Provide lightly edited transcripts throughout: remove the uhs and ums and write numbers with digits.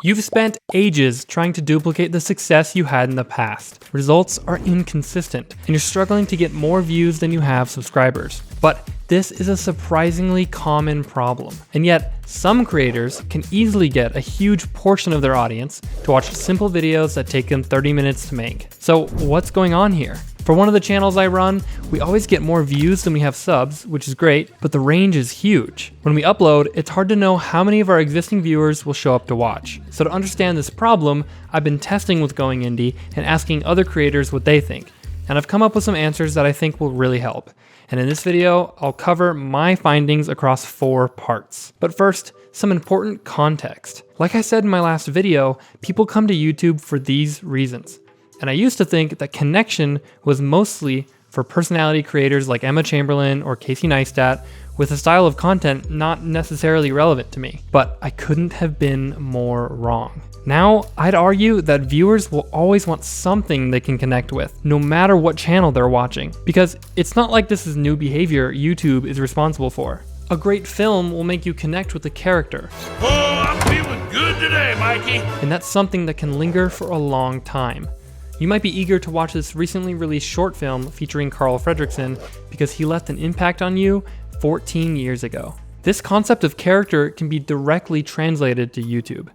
You've spent ages trying to duplicate the success you had in the past. Results are inconsistent, and you're struggling to get more views than you have subscribers. But this is a surprisingly common problem. And yet, some creators can easily get a huge portion of their audience to watch simple videos that take them 30 minutes to make. So what's going on here? For one of the channels I run, we always get more views than we have subs, which is great, but the range is huge. When we upload, it's hard to know how many of our existing viewers will show up to watch. So to understand this problem, I've been testing with Going Indie and asking other creators what they think. And I've come up with some answers that I think will really help. And in this video, I'll cover my findings across 4 parts. But first, some important context. Like I said in my last video, people come to YouTube for these reasons. And I used to think that connection was mostly for personality creators like Emma Chamberlain or Casey Neistat with a style of content not necessarily relevant to me. But I couldn't have been more wrong. Now, I'd argue that viewers will always want something they can connect with, no matter what channel they're watching. Because it's not like this is new behavior YouTube is responsible for. A great film will make you connect with the character. Oh, I'm feeling good today, Mikey. And that's something that can linger for a long time. You might be eager to watch this recently released short film featuring Carl Fredricksen because he left an impact on you 14 years ago. This concept of character can be directly translated to YouTube.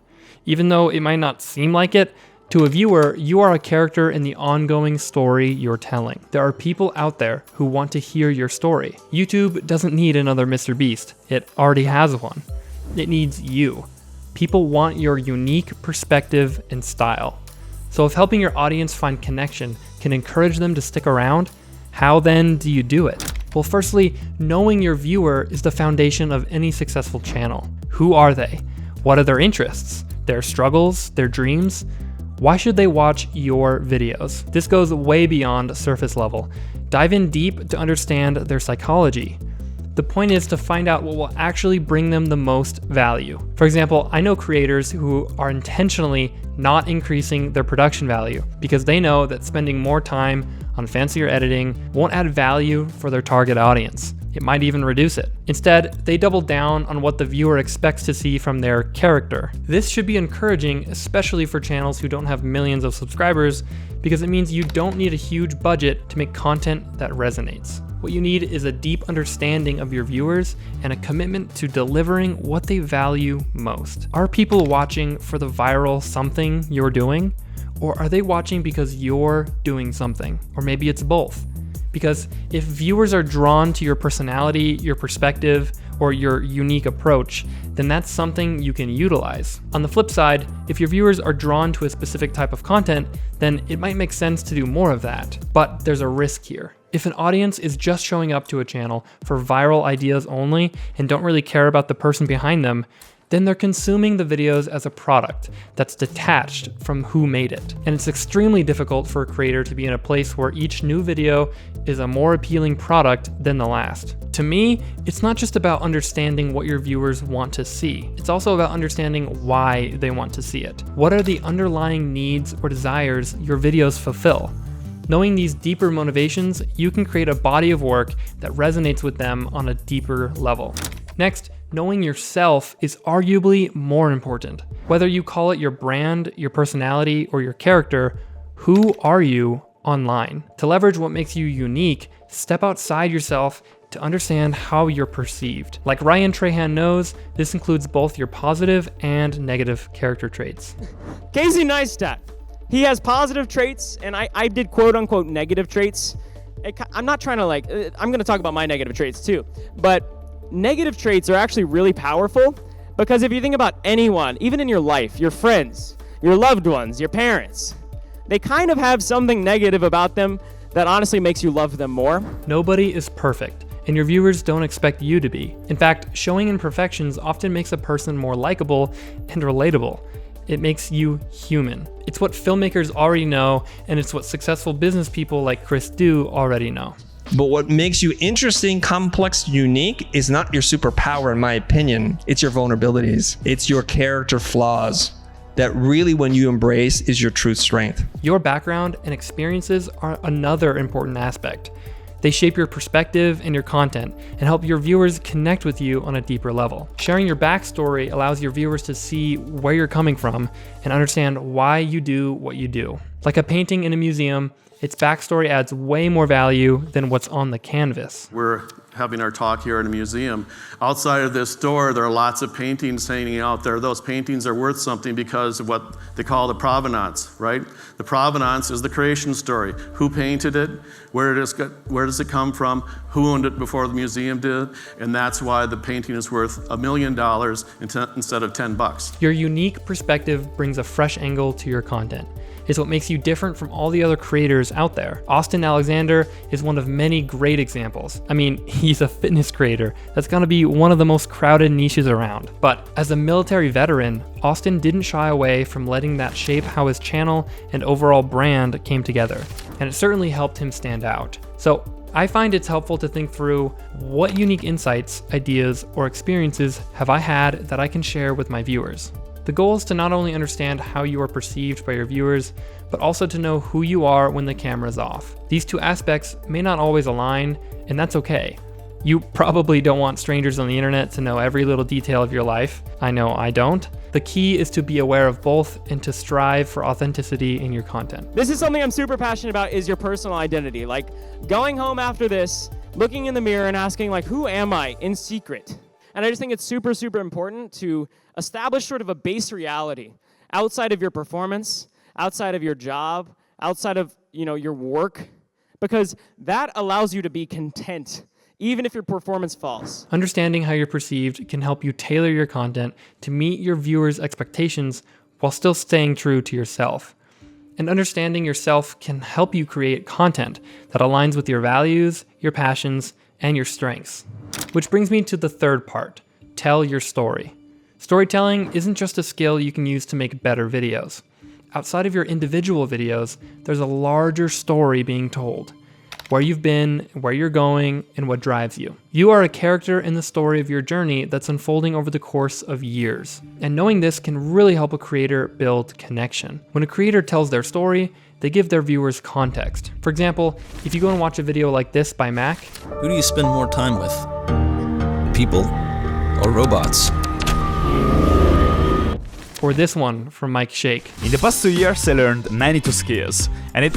Even though it might not seem like it, to a viewer, you are a character in the ongoing story you're telling. There are people out there who want to hear your story. YouTube doesn't need another Mr. Beast. It already has one. It needs you. People want your unique perspective and style. So if helping your audience find connection can encourage them to stick around, how then do you do it? Well, firstly, knowing your viewer is the foundation of any successful channel. Who are they? What are their interests? Their struggles? Their dreams? Why should they watch your videos? This goes way beyond surface level. Dive in deep to understand their psychology. The point is to find out what will actually bring them the most value. For example, I know creators who are intentionally not increasing their production value because they know that spending more time on fancier editing won't add value for their target audience. It might even reduce it. Instead, they double down on what the viewer expects to see from their character. This should be encouraging, especially for channels who don't have millions of subscribers, because it means you don't need a huge budget to make content that resonates. What you need is a deep understanding of your viewers and a commitment to delivering what they value most. Are people watching for the viral something you're doing? Or are they watching because you're doing something? Or maybe it's both. Because if viewers are drawn to your personality, your perspective, or your unique approach, then that's something you can utilize. On the flip side, if your viewers are drawn to a specific type of content, then it might make sense to do more of that. But there's a risk here. If an audience is just showing up to a channel for viral ideas only and don't really care about the person behind them, then they're consuming the videos as a product that's detached from who made it. And it's extremely difficult for a creator to be in a place where each new video is a more appealing product than the last. To me, it's not just about understanding what your viewers want to see. It's also about understanding why they want to see it. What are the underlying needs or desires your videos fulfill? Knowing these deeper motivations, you can create a body of work that resonates with them on a deeper level. Next, knowing yourself is arguably more important. Whether you call it your brand, your personality, or your character, who are you online? To leverage what makes you unique, step outside yourself to understand how you're perceived. Like Ryan Trahan knows, this includes both your positive and negative character traits. Casey Neistat. He has positive traits, and I did quote-unquote negative traits. I'm not trying to I'm going to talk about my negative traits too, but negative traits are actually really powerful because if you think about anyone, even in your life, your friends, your loved ones, your parents, they kind of have something negative about them that honestly makes you love them more. Nobody is perfect, and your viewers don't expect you to be. In fact, showing imperfections often makes a person more likable and relatable. It makes you human. It's what filmmakers already know, and it's what successful business people like Chris do already know. But what makes you interesting, complex, unique is not your superpower, in my opinion. It's your vulnerabilities. It's your character flaws that really, when you embrace, is your true strength. Your background and experiences are another important aspect. They shape your perspective and your content and help your viewers connect with you on a deeper level. Sharing your backstory allows your viewers to see where you're coming from and understand why you do what you do. Like a painting in a museum, its backstory adds way more value than what's on the canvas. We're having our talk here in a museum. Outside of this door, there are lots of paintings hanging out there. Those paintings are worth something because of what they call the provenance, right? The provenance is the creation story. Who painted it? Where does it come from? Who owned it before the museum did? And that's why the painting is worth $1 million instead of $10. Your unique perspective brings a fresh angle to your content. It's what makes you different from all the other creators out there. Austen Alexander is one of many great examples. I mean, he's a fitness creator. That's gonna be one of the most crowded niches around. But as a military veteran, Austen didn't shy away from letting that shape how his channel and overall brand came together. And it certainly helped him stand out. So I find it's helpful to think through what unique insights, ideas, or experiences have I had that I can share with my viewers. The goal is to not only understand how you are perceived by your viewers, but also to know who you are when the camera's off. These two aspects may not always align, and that's okay. You probably don't want strangers on the internet to know every little detail of your life. I know I don't. The key is to be aware of both and to strive for authenticity in your content. This is something I'm super passionate about, is your personal identity. Like going home after this, looking in the mirror and asking like, who am I in secret? And I just think it's super, super important to establish sort of a base reality outside of your performance, outside of your job, outside of your work, because that allows you to be content, even if your performance falls. Understanding how you're perceived can help you tailor your content to meet your viewers' expectations while still staying true to yourself. And understanding yourself can help you create content that aligns with your values, your passions, and your strengths. Which brings me to the third part, tell your story. Storytelling isn't just a skill you can use to make better videos. Outside of your individual videos, there's a larger story being told. Where you've been, where you're going, and what drives you. You are a character in the story of your journey that's unfolding over the course of years. And knowing this can really help a creator build connection. When a creator tells their story, they give their viewers context. For example, if you go and watch a video like this by Mack. Who do you spend more time with? People or robots? Or this one from Mike Shake. In the past 2 years, I learned 92 skills, and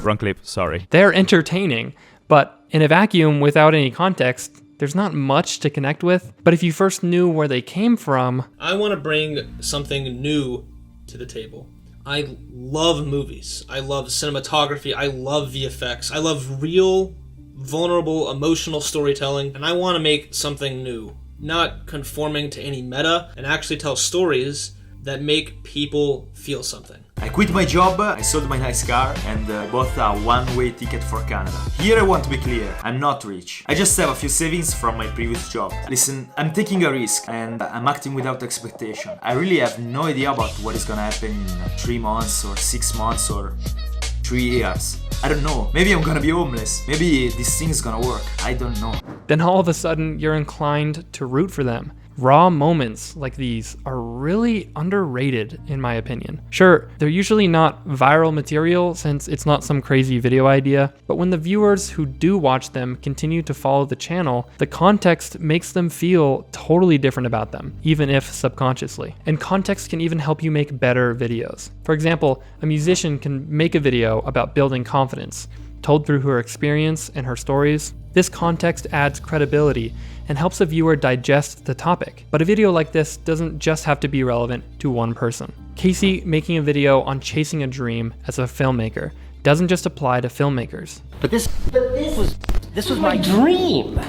wrong clip, sorry. They're entertaining, but in a vacuum without any context, there's not much to connect with. But if you first knew where they came from... I want to bring something new to the table. I love movies. I love cinematography. I love VFX. I love real, vulnerable, emotional storytelling, and I want to make something new. Not conforming to any meta, and actually tell stories that make people feel something. I quit my job, I sold my nice car, and bought a one-way ticket for Canada. Here I want to be clear, I'm not rich. I just have a few savings from my previous job. Listen, I'm taking a risk, and I'm acting without expectation. I really have no idea about what is gonna happen in 3 months, or 6 months, or 3 years. I don't know, maybe I'm gonna be homeless. Maybe this thing's gonna work, I don't know. Then all of a sudden, you're inclined to root for them. Raw moments like these are really underrated, in my opinion. Sure, they're usually not viral material since it's not some crazy video idea, but when the viewers who do watch them continue to follow the channel, the context makes them feel totally different about them, even if subconsciously. And context can even help you make better videos. For example, a musician can make a video about building confidence, told through her experience and her stories. This context adds credibility and helps a viewer digest the topic. But a video like this doesn't just have to be relevant to one person. Casey making a video on chasing a dream as a filmmaker doesn't just apply to filmmakers. But this was my dream.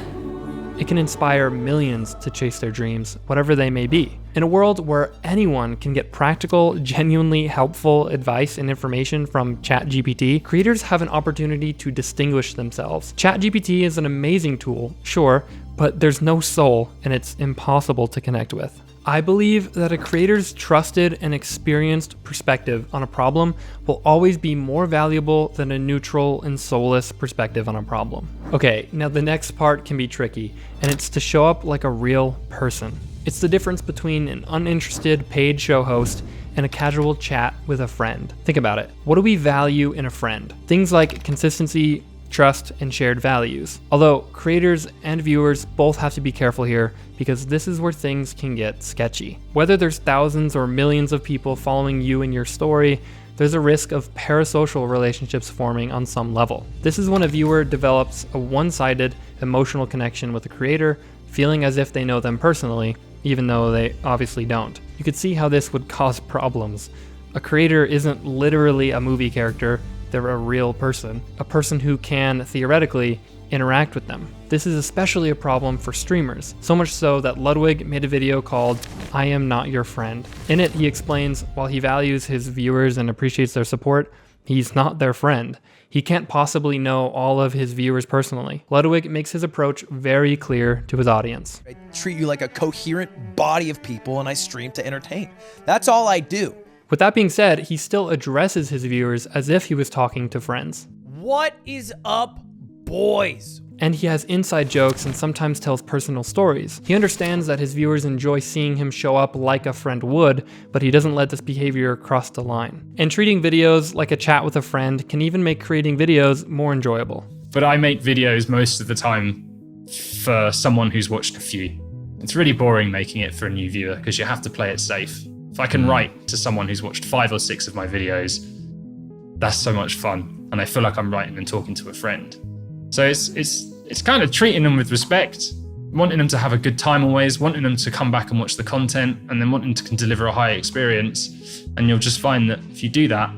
It can inspire millions to chase their dreams, whatever they may be. In a world where anyone can get practical, genuinely helpful advice and information from ChatGPT, creators have an opportunity to distinguish themselves. ChatGPT is an amazing tool, sure, but there's no soul and it's impossible to connect with. I believe that a creator's trusted and experienced perspective on a problem will always be more valuable than a neutral and soulless perspective on a problem. Okay, now the next part can be tricky, and it's to show up like a real person. It's the difference between an uninterested paid show host and a casual chat with a friend. Think about it. What do we value in a friend? Things like consistency, trust, and shared values. Although creators and viewers both have to be careful here, because this is where things can get sketchy. Whether there's thousands or millions of people following you and your story, there's a risk of parasocial relationships forming on some level. This is when a viewer develops a one-sided emotional connection with the creator, feeling as if they know them personally, even though they obviously don't. You could see how this would cause problems. A creator isn't literally a movie character, they're a real person. A person who can, theoretically, interact with them. This is especially a problem for streamers, so much so that Ludwig made a video called "I Am Not Your Friend." In it, he explains while he values his viewers and appreciates their support, he's not their friend. He can't possibly know all of his viewers personally. Ludwig makes his approach very clear to his audience. I treat you like a coherent body of people and I stream to entertain. That's all I do. With that being said, he still addresses his viewers as if he was talking to friends. What is up, boys? And he has inside jokes and sometimes tells personal stories. He understands that his viewers enjoy seeing him show up like a friend would, but he doesn't let this behavior cross the line. And treating videos like a chat with a friend can even make creating videos more enjoyable. But I make videos most of the time for someone who's watched a few. It's really boring making it for a new viewer because you have to play it safe. If I can write to someone who's watched 5 or 6 of my videos, that's so much fun. And I feel like I'm writing and talking to a friend. So it's kind of treating them with respect, wanting them to have a good time always, wanting them to come back and watch the content, and then wanting to deliver a high experience. And you'll just find that if you do that,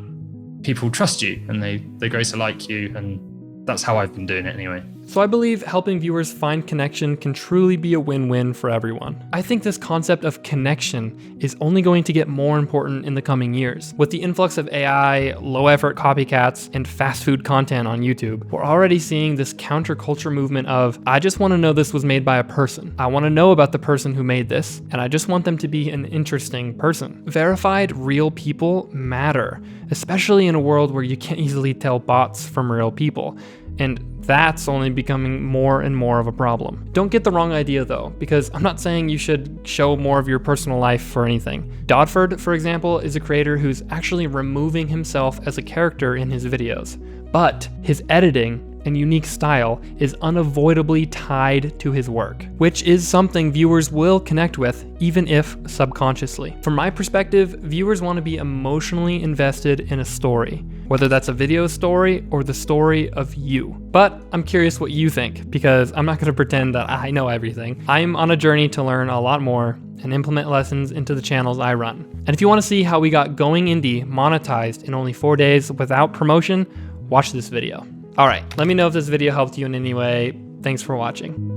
people trust you and they grow to like you, and that's how I've been doing it anyway. So I believe helping viewers find connection can truly be a win-win for everyone. I think this concept of connection is only going to get more important in the coming years. With the influx of AI, low-effort copycats, and fast food content on YouTube, we're already seeing this counterculture movement of, I just want to know this was made by a person. I want to know about the person who made this, and I just want them to be an interesting person. Verified, real people matter, especially in a world where you can't easily tell bots from real people. And that's only becoming more and more of a problem. Don't get the wrong idea though, because I'm not saying you should show more of your personal life for anything. Dodford, for example, is a creator who's actually removing himself as a character in his videos. But his editing and unique style is unavoidably tied to his work, which is something viewers will connect with, even if subconsciously. From my perspective, viewers want to be emotionally invested in a story, whether that's a video story or the story of you. But I'm curious what you think, because I'm not going to pretend that I know everything. I'm on a journey to learn a lot more and implement lessons into the channels I run. And if you want to see how we got Going Indie monetized in only 4 days without promotion, watch this video. All right, let me know if this video helped you in any way. Thanks for watching.